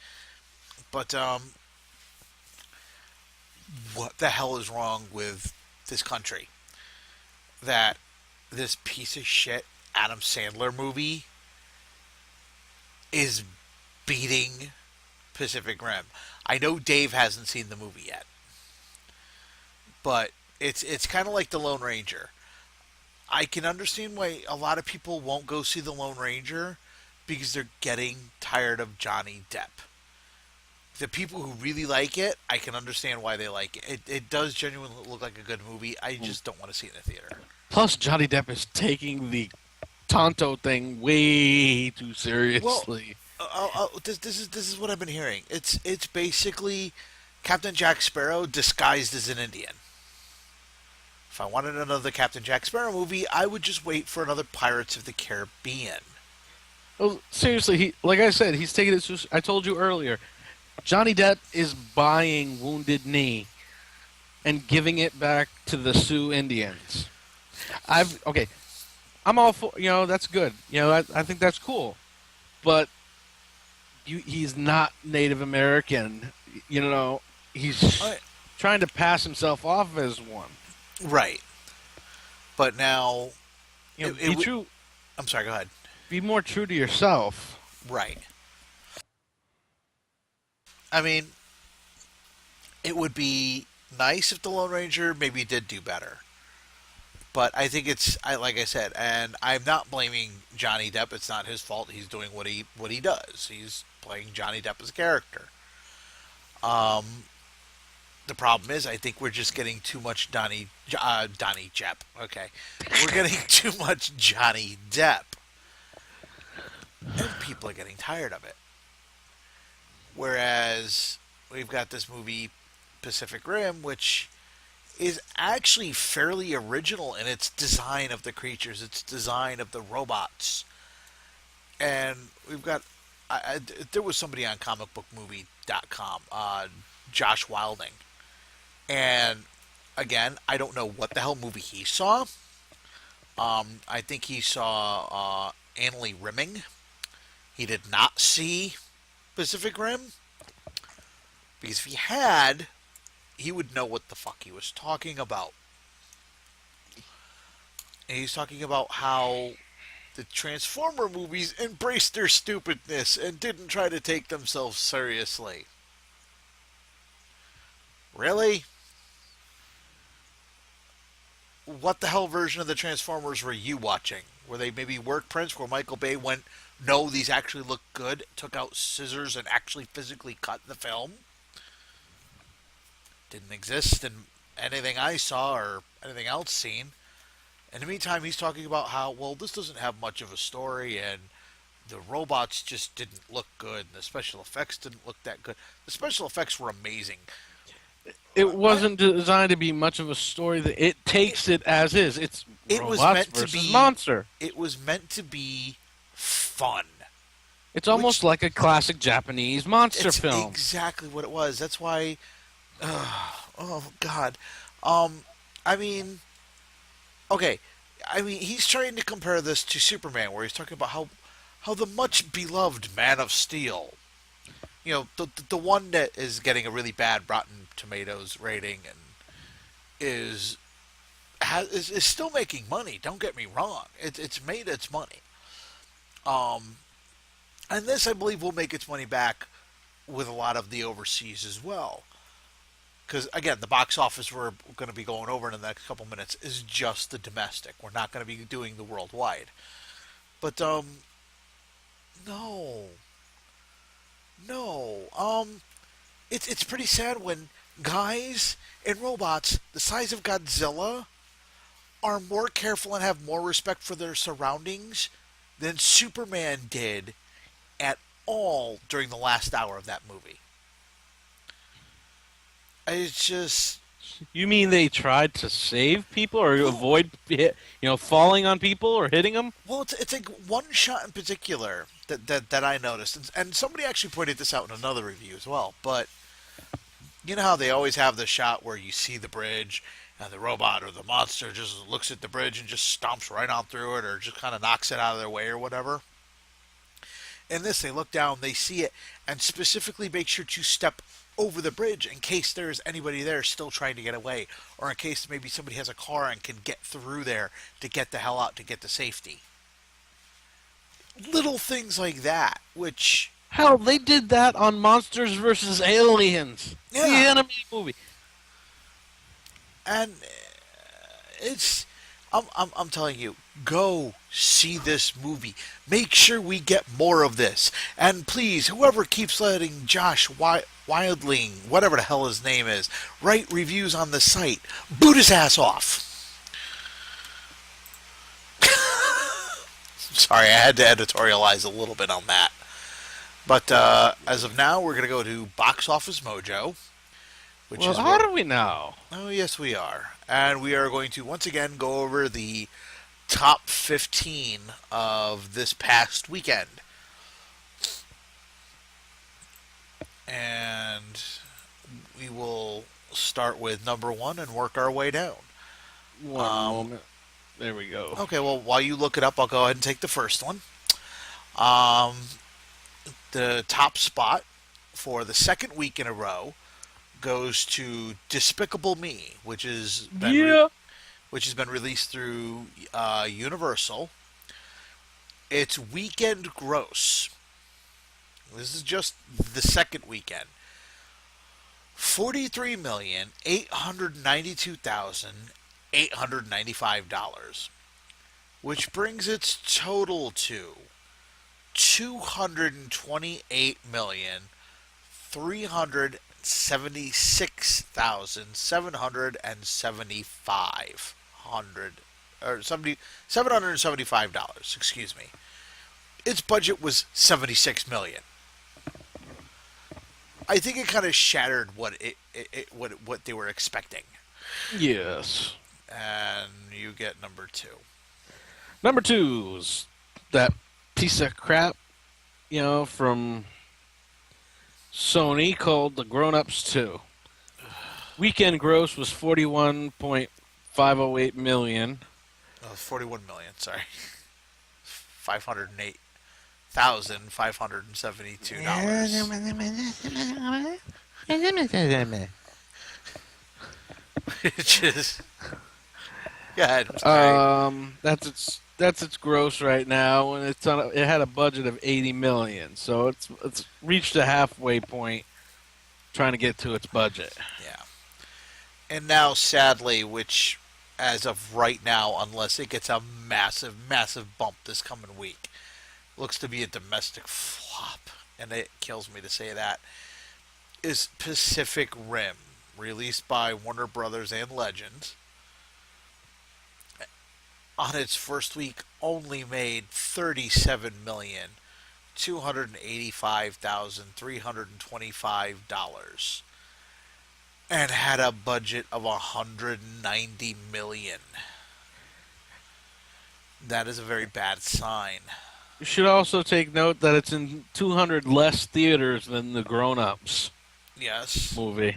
But what the hell is wrong with this country? That this piece of shit Adam Sandler movie is beating Pacific Rim. I know Dave hasn't seen the movie yet, but it's kind of like the Lone Ranger. I can understand why a lot of people won't go see the Lone Ranger because they're getting tired of Johnny Depp. The people who really like it, I can understand why they like it. It does genuinely look like a good movie. I just don't want to see it in the theater. Plus, Johnny Depp is taking the Tonto thing way too seriously. Well, this is what I've been hearing. It's basically Captain Jack Sparrow disguised as an Indian. If I wanted another Captain Jack Sparrow movie, I would just wait for another Pirates of the Caribbean. Well, seriously, like I said, he's taking it. I told you earlier, Johnny Depp is buying Wounded Knee and giving it back to the Sioux Indians. I'm all for, that's good. I think that's cool. But he's not Native American. He's trying to pass himself off as one. Right. But now, be true. I'm sorry. Go ahead. Be more true to yourself. Right. I mean, it would be nice if the Lone Ranger maybe did do better. But I think like I said, and I'm not blaming Johnny Depp. It's not his fault. He's doing what he does. He's playing Johnny Depp as a character. The problem is, I think we're just getting too much Donnie Depp. Okay, we're getting too much Johnny Depp, and people are getting tired of it. Whereas we've got this movie Pacific Rim, which is actually fairly original in its design of the creatures, its design of the robots. And we've got, there was somebody on comicbookmovie.com, Josh Wilding. And again, I don't know what the hell movie he saw. I think he saw Annalie Rimming. He did not see Pacific Rim. Because if he had, he would know what the fuck he was talking about. And he's talking about how the Transformer movies embraced their stupidness and didn't try to take themselves seriously. Really? What the hell version of the Transformers were you watching? Were they maybe work prints where Michael Bay went, no, these actually look good, took out scissors and actually physically cut the film? Didn't exist in anything I saw or anything else seen. In the meantime, he's talking about how, well, this doesn't have much of a story and the robots just didn't look good and the special effects didn't look that good. The special effects were amazing. It wasn't designed to be much of a story. That it takes it as is. It's robots versus monster. It was meant to be fun. It's almost like a classic Japanese monster film. Exactly what it was. That's why. Oh God. I mean, okay. I mean, he's trying to compare this to Superman, where he's talking about how the much beloved Man of Steel, you know, the one that is getting a really bad Rotten Tomatoes rating and is still making money. Don't get me wrong. It's made its money. And this, I believe, will make its money back with a lot of the overseas as well. Because, again, the box office we're going to be going over in the next couple minutes is just the domestic. We're not going to be doing the worldwide. But, no. It's pretty sad when guys and robots the size of Godzilla are more careful and have more respect for their surroundings than Superman did at all during the last hour of that movie. It's just... You mean they tried to save people or avoid, falling on people or hitting them? Well, it's like one shot in particular that I noticed, and somebody actually pointed this out in another review as well. But you know how they always have the shot where you see the bridge and the robot or the monster just looks at the bridge and just stomps right on through it, or just kind of knocks it out of their way or whatever. In this, they look down, they see it, and specifically make sure to step over the bridge in case there's anybody there still trying to get away, or in case maybe somebody has a car and can get through there to get the hell out, to get to safety. Little things like that, which... Hell, they did that on Monsters vs. Aliens. Yeah. The animated movie. And it's... I'm telling you, go see this movie. Make sure we get more of this. And please, whoever keeps letting Josh Wildling, whatever the hell his name is, write reviews on the site, boot his ass off. Sorry, I had to editorialize a little bit on that. But as of now, we're going to go to Box Office Mojo. How do we know? Oh, yes, we are. And we are going to, once again, go over the top 15 of this past weekend. And we will start with number 1 and work our way down. One moment. There we go. Okay, well, while you look it up, I'll go ahead and take the first one. The top spot for the second week in a row goes to Despicable Me, which has been released through Universal. Its weekend gross, this is just the second weekend, $43,892,895, which brings its total to $775. Excuse me. Its budget was $76 million. I think it kind of shattered what they were expecting. Yes. And you get number two. Number two's that piece of crap, from Sony called The Grown Ups 2. Weekend gross was 41.508 million. Oh, 41 million, sorry. $508,572. Which is. Go ahead, I'm sorry. That's its gross right now, and it had a budget of 80 million, so it's reached a halfway point, trying to get to its budget. Yeah. And now, sadly, which, as of right now, unless it gets a massive, massive bump this coming week, looks to be a domestic flop. And it kills me to say that. Is Pacific Rim, released by Warner Brothers and Legend. On its first week, only made $37,285,325 and had a budget of $190 million. That is a very bad sign. You should also take note that it's in 200 less theaters than the Grown Ups Yes. movie.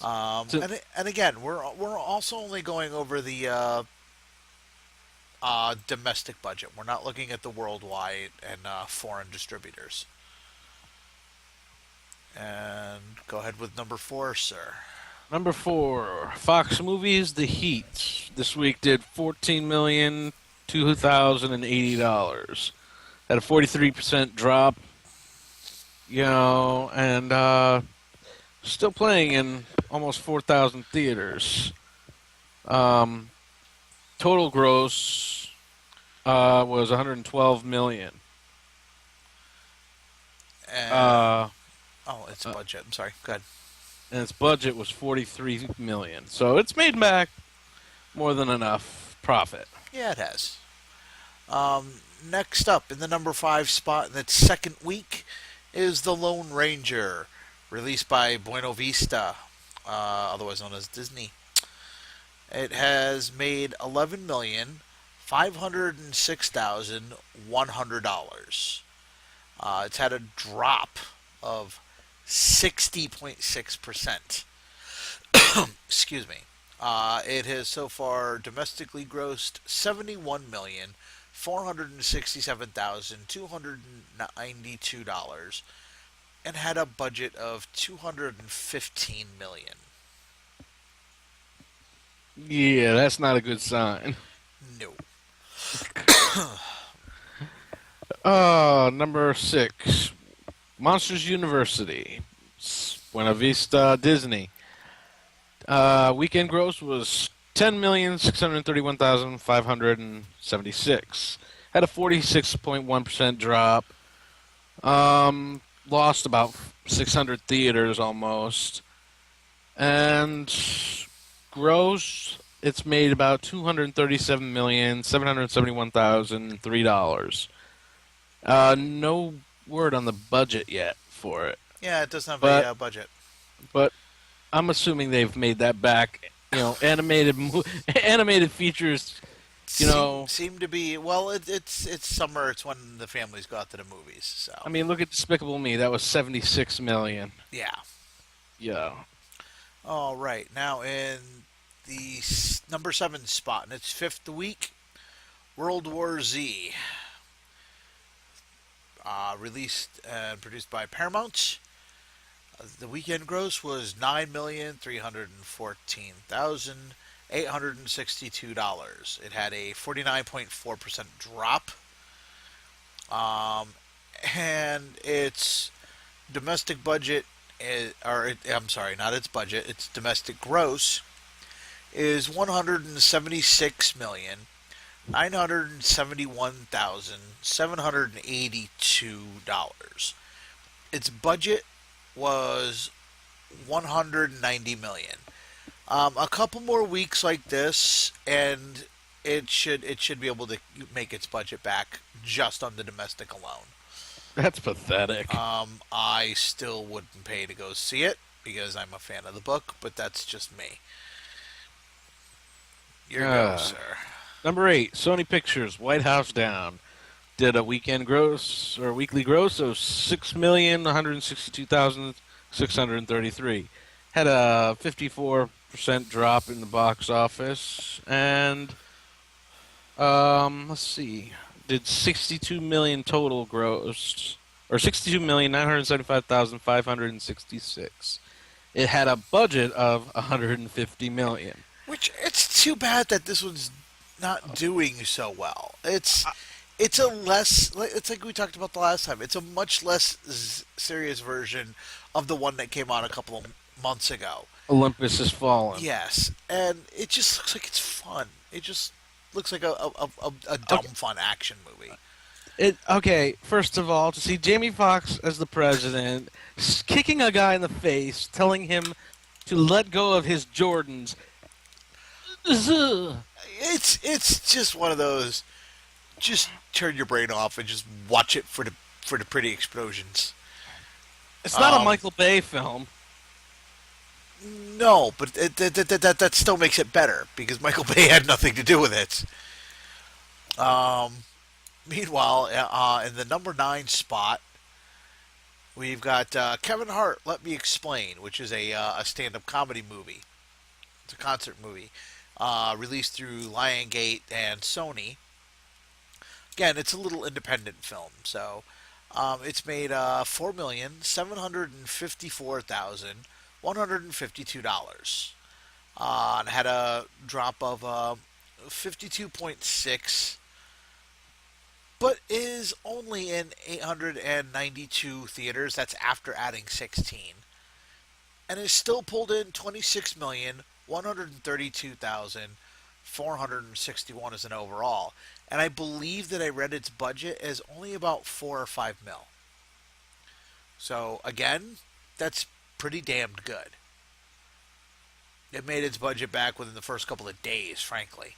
So- And again, we're also only going over the domestic budget. We're not looking at the worldwide and foreign distributors. And go ahead with number four, sir. Number 4, Fox Movies The Heat. This week did $14,002,080. Had a 43% drop. And still playing in almost 4,000 theaters. Total gross was 112 million. And, it's budget. I'm sorry. Go ahead. And its budget was 43 million. So it's made back more than enough profit. Yeah, it has. Next up, in the number 5 spot in its second week, is The Lone Ranger, released by Buena Vista, otherwise known as Disney. It has made $11,506,100. It's had a drop of 60.6%. Excuse me. It has so far domestically grossed $71,467,292 and had a budget of $215 million. Yeah, that's not a good sign. No. Number 6, Monsters University, Buena Vista, Disney. Weekend gross was 10,631,576. Had a 46.1% drop. Lost about 600 theaters almost. And gross, it's made about $237,771,003. No word on the budget yet for it. Yeah, it doesn't have a budget. But I'm assuming they've made that back. Animated features. Seem to be it's summer. It's when the families go out to the movies. So I mean, look at Despicable Me. That was 76 million. yeah. Yeah. All right, now in the number 7 spot in its 5th week, World War Z, released and produced by Paramount. The weekend gross was $9,314,862. It had a 49.4% drop. And its domestic budget, I'm sorry, not its budget, its domestic gross is $176,971,782. Its budget was $190 million. A couple more weeks like this, and it should be able to make its budget back just on the domestic alone. That's pathetic. I still wouldn't pay to go see it because I'm a fan of the book, but that's just me. Your go, sir. Number 8, Sony Pictures, White House Down. Did a weekend gross or weekly gross of 6,162,633. Had a 54% drop in the box office, and let's see, did 62 million total gross, or 62,975,566. It had a budget of 150 million. Which it's too bad that this one's not doing so well. It's a less. It's like we talked about the last time. It's a much less serious version of the one that came out a couple of months ago. Olympus Has Fallen. Yes, and it just looks like it's fun. It just looks like a dumb fun action movie. Okay, first of all, to see Jamie Foxx as the president, kicking a guy in the face, telling him to let go of his Jordans. It's just one of those. Just turn your brain off and just watch it for the pretty explosions. It's not a Michael Bay film. No, but that still makes it better because Michael Bay had nothing to do with it. Meanwhile, in the number 9 spot, we've got Kevin Hart. Let Me Explain, which is a stand-up comedy movie. It's a concert movie released through Lionsgate and Sony. Again, it's a little independent film, so it's made $4,754,152. And had a drop of 52.6, but is only in 892 theaters. That's after adding 16, and is still pulled in 26,132,461 as an overall. And I believe that I read its budget as only about 4 or 5 mil. So again, that's pretty damned good. It made its budget back within the first couple of days, frankly.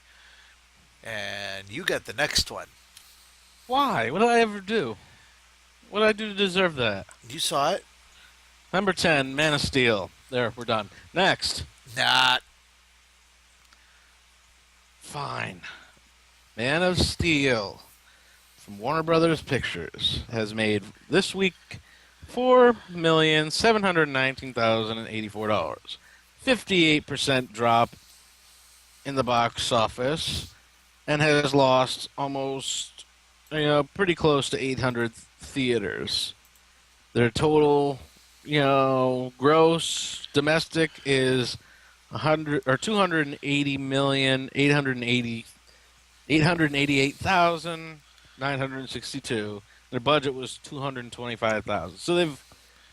And you get the next one. Why? What did I ever do? What did I do to deserve that? You saw it? Number 10, Man of Steel. There, we're done. Next. Not. Fine. Man of Steel from Warner Brothers Pictures has made this week $4,719,084. 58% drop in the box office, and has lost almost, pretty close to 800 theaters. Their total, gross domestic is 288,962. Their budget was 225,000. So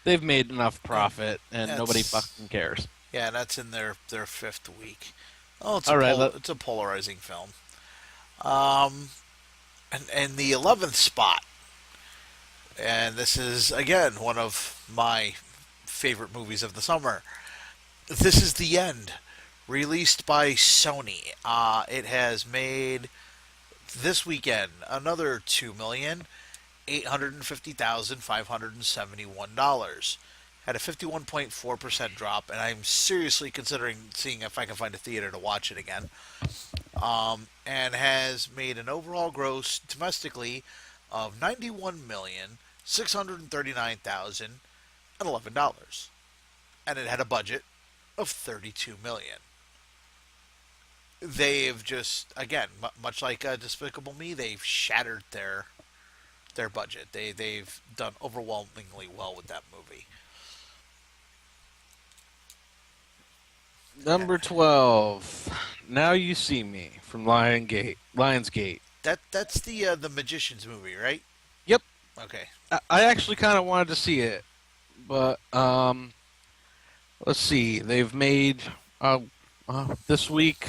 they've made enough profit, and nobody fucking cares. Yeah, that's in their 5th week. Oh, it's a polarizing film. And the 11th spot, and this is again one of my favorite movies of the summer. This is The End, released by Sony. It has made this weekend another $2,850,571. Had a 51.4% drop, and I'm seriously considering seeing if I can find a theater to watch it again. And has made an overall gross domestically of $91,639,011, and it had a budget of $32 million. They've just, again, much like Despicable Me, they've shattered their budget. They've done overwhelmingly well with that movie. Number 12, Now You See Me from Lionsgate. That's the Magician's movie, right? Yep. Okay. I actually kind of wanted to see it, but let's see. They've made this week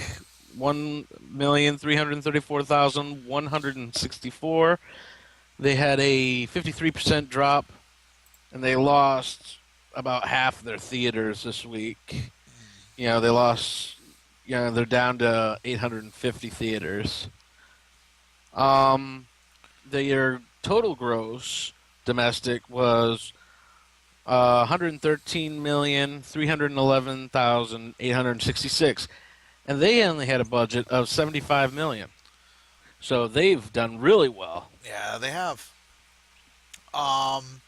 1,334,164. They had a 53% drop, and they lost about half their theaters this week. They lost. They're down to 850 theaters. Their total gross domestic was 113,311,866. and they only had a budget of 75 million. So they've done really well. Yeah, they have. Um,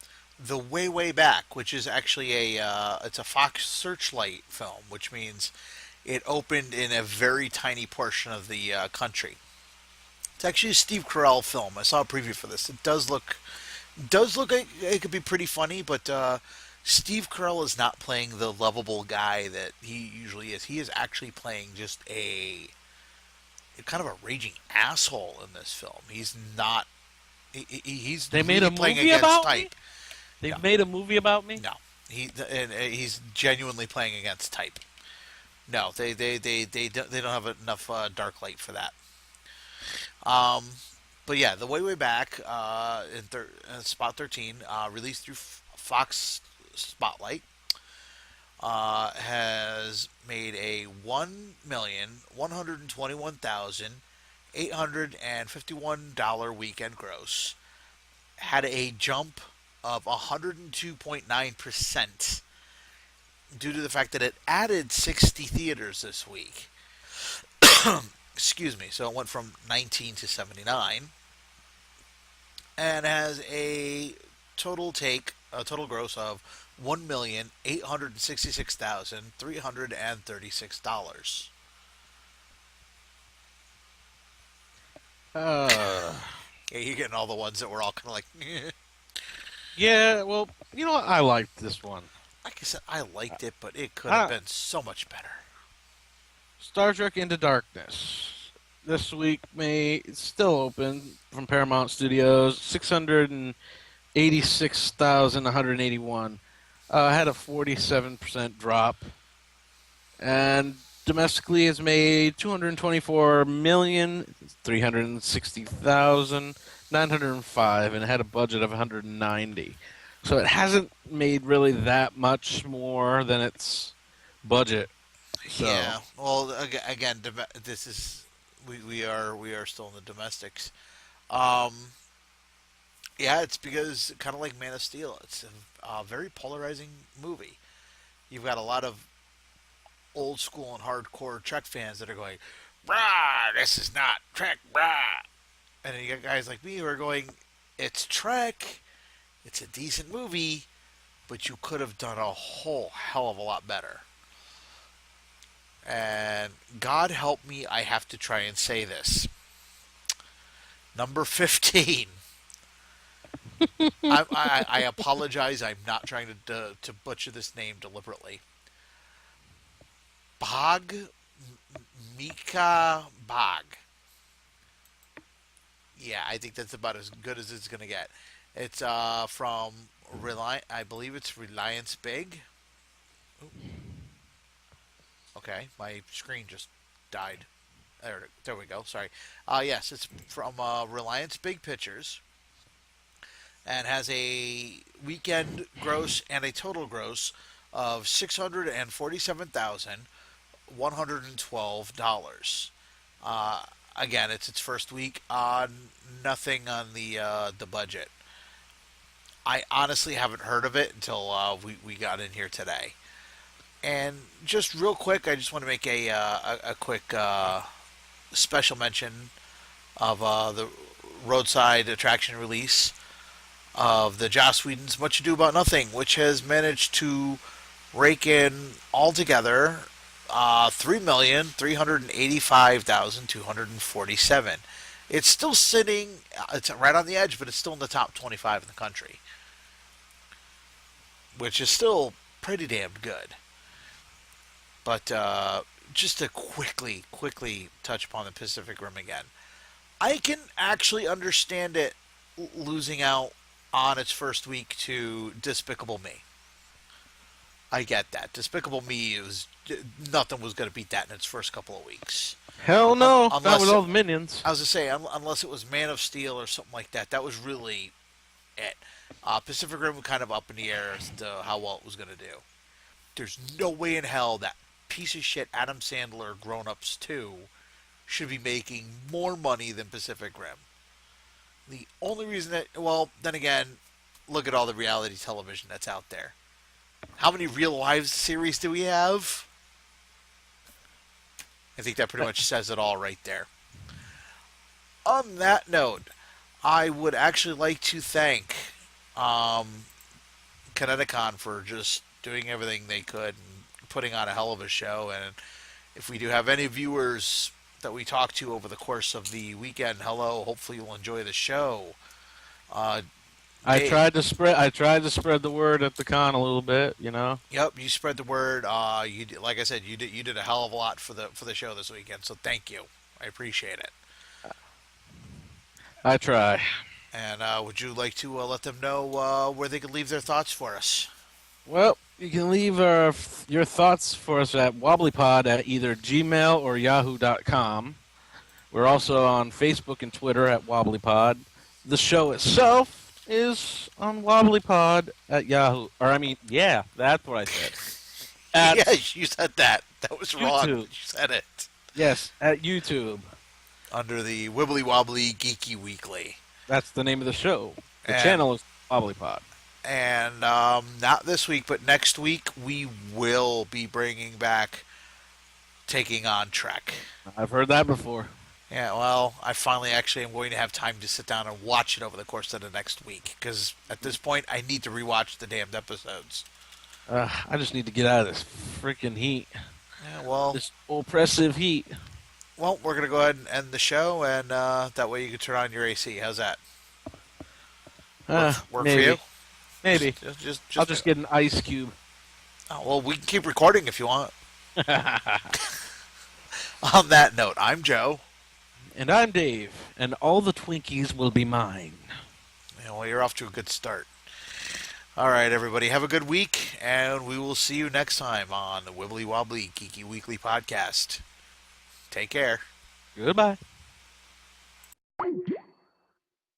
the Way Back, which is actually it's a Fox Searchlight film, which means it opened in a very tiny portion of the country. It's actually a Steve Carell film. I saw a preview for this. It does look like it could be pretty funny, but Steve Carell is not playing the lovable guy that he usually is. He is actually playing just a kind of a raging asshole in this film. He's not. He's They made really a playing movie against about me? type. No, They've made a movie about me? no. He's genuinely playing against type. No, they don't have enough dark light for that. Um, but yeah, the Way Back in spot 13, released through Fox Spotlight, has made a 1,121,851 weekend gross. Had a jump of 102.9% due to the fact that it added 60 theaters this week. Excuse me. So it went from 19 to 79, and has a total gross of $1,866,336. Uh, Yeah, you're getting all the ones that were all kind of like. yeah, well, you know what? I liked this one. Like I said, I liked it, but it could have Ah, been so much better. Star Trek Into Darkness. This week may it's still open from Paramount Studios. 686,181. Had a 47% drop. And domestically has made 224,360,905 and had a budget of 190. So it hasn't made really that much more than its budget. So Yeah. Well, again, this is we are still in the domestics. Um, yeah, it's because kind of like Man of Steel. It's a very polarizing movie. You've got a lot of old school and hardcore Trek fans that are going, "Brah, this is not Trek, brah," and then you got guys like me who are going, "It's Trek. It's a decent movie, but you could have done a whole hell of a lot better." And God help me, I have to try and say this. Number 15. I apologize. I'm not trying to butcher this name deliberately. Bog Mika Bog. Yeah, I think that's about as good as it's gonna get. It's from Reliant. I believe it's Reliance Big. Okay, my screen just died. There we go. Sorry. Yes, it's from Reliance Big Pictures, and has a weekend gross and a total gross of $647,112. Again, it's its first week on nothing on the budget. I honestly haven't heard of it until we got in here today. And just real quick, I just want to make a quick special mention of the roadside attraction release of the Joss Whedon's Much Ado About Nothing, which has managed to rake in altogether 3,385,247. It's still sitting. It's right on the edge, but it's still in the top 25 in the country, which is still pretty damn good. But just to quickly touch upon the Pacific Rim again, I can actually understand it losing out on its first week to Despicable Me. I get that. Despicable Me is nothing was going to beat that in its first couple of weeks. hell no, not Unless with all the minions. I was to say, unless it was Man of Steel or something like that, that was really it. Pacific Rim was kind of up in the air as to how well it was going to do. There's no way in hell that piece of shit Adam Sandler Grown Ups 2 should be making more money than Pacific Rim. The only reason that, well, then again, look at all the reality television that's out there. How many real lives series do we have? I think that pretty much says it all right there. On that note, I would actually like to thank um, Connecticon for just doing everything they could and putting on a hell of a show. And if we do have any viewers that we talk to over the course of the weekend, hello. Hopefully you'll enjoy the show. Uh, Dave, I tried to spread the word at the con a little bit, you know. yep, you spread the word. Like I said, you did a hell of a lot for the show this weekend. So thank you. I appreciate it. I try. And would you like to let them know where they could leave their thoughts for us? Well, you can leave your thoughts for us at wobblypod at either gmail or yahoo.com. We're also on Facebook and Twitter at wobblypod. The show itself is on wobblypod at yahoo. Yeah, that's what I said. At Yes, you said that. That was wrong. YouTube. You said it. Yes, at YouTube. Under the Wibbly-Wobbly-Geeky-Weekly. That's the name of the show. The And- channel is wobblypod. And not this week, but next week, we will be bringing back Taking on Trek. I've heard that before. Yeah, well, I finally actually am going to have time to sit down and watch it over the course of the next week. Because at this point, I need to rewatch the damned episodes. I just need to get out of this freaking heat. Yeah, well, This oppressive heat. we're going to go ahead and end the show, and that way you can turn on your AC. How's that? Work maybe. for you? Maybe. I'll just get an ice cube. Oh, well, we can keep recording if you want. On that note, I'm Joe. And I'm Dave, and all the Twinkies will be mine. Yeah, well, you're off to a good start. All right, everybody, have a good week, and we will see you next time on the Wibbly-Wobbly Geeky Weekly podcast. Take care. Goodbye.